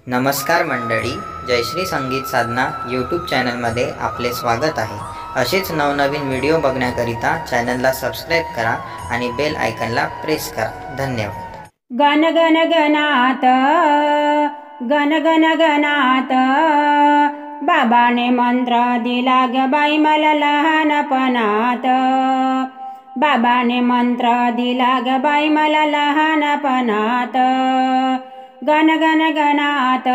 नमस्कार मंडळी, जयश्री संगीत साधना यूट्यूब चॅनलमध्ये आपले स्वागत आहे। असेच नवनवीन व्हिडिओ बघण्याकरिता चॅनलला सबस्क्राइब करा आणि बेल आयकॉनला प्रेस करा। धन्यवाद। गण गण गणात गण गण गणात बाबाने मंत्र दिला ग बाई मला लहानपणात। बाबाने मंत्र दिला ग बाई मला लहानपणात। गण गण गणात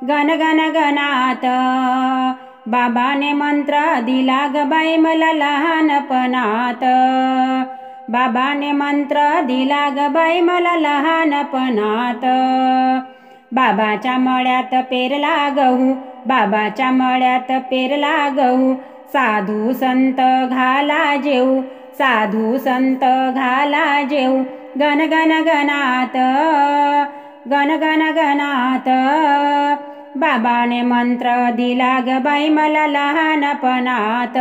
गण गण गणात बाबाने मंत्र दिला ग बाई मला लहानपणात। बाबाने मंत्र दिला ग बाई मला लहानपणात। बाबाच्या मळ्यात पेरला गहू, बाबाच्या मळ्यात पेरला गहू, साधू संत घाला जेऊ, साधू संत घाला जेऊ। गण गण गणात गण गण गणात बाबाने मंत्र दिला ग बाई मला लहानपणात।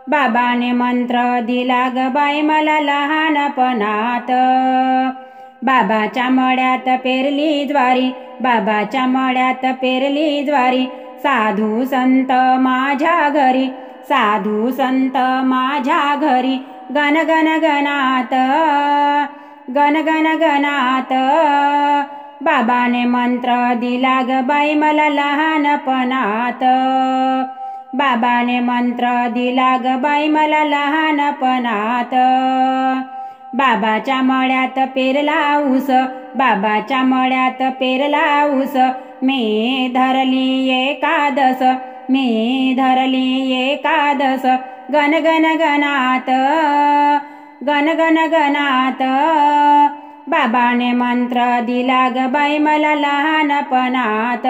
बाबाने मंत्र दिला ग बाई मला लहानपणात। बाबाच्या मळ्यात पेरली ज्वारी, बाबाच्या मळ्यात पेरली ज्वारी, साधू संत माझ्या घरी, साधू संत माझ्या घरी। गण गण गणात गण गण गणात बाबाने मंत्र दिला ग बाई मला लहानपणात। बाबाने मंत्र दिला ग बाई मला लहानपणात। बाबाच्या मळ्यात पेरला ऊस, बाबाच्या मळ्यात पेरला ऊस, मी धरली एकादश, मी धरली एकादश। गण गण गणात गण गण गणात बाबाने मंत्र दिला ग बाई मला लहानपणात।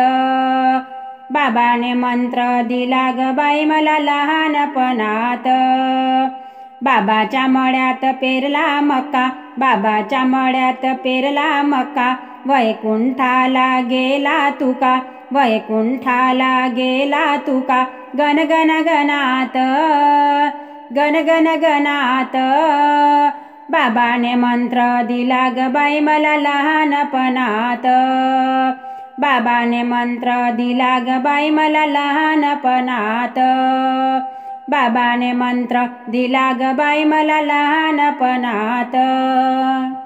बाबाने मंत्र दिला ग बाई मला लहानपणात। बाबाच्या मळ्यात पेरला मका, बाबाच्या मळ्यात पेरला मका, वैकुंठाला गेला तुका, वैकुंठाला गेला तुका। गण गण गणात गण गण गणात बाबाने मंत्र दिला ग बाई मला लहानपणात। बाबाने मंत्र दिला ग बाई मला लहानपणात। बाबाने मंत्र दिला ग बाई मला लहानपणात।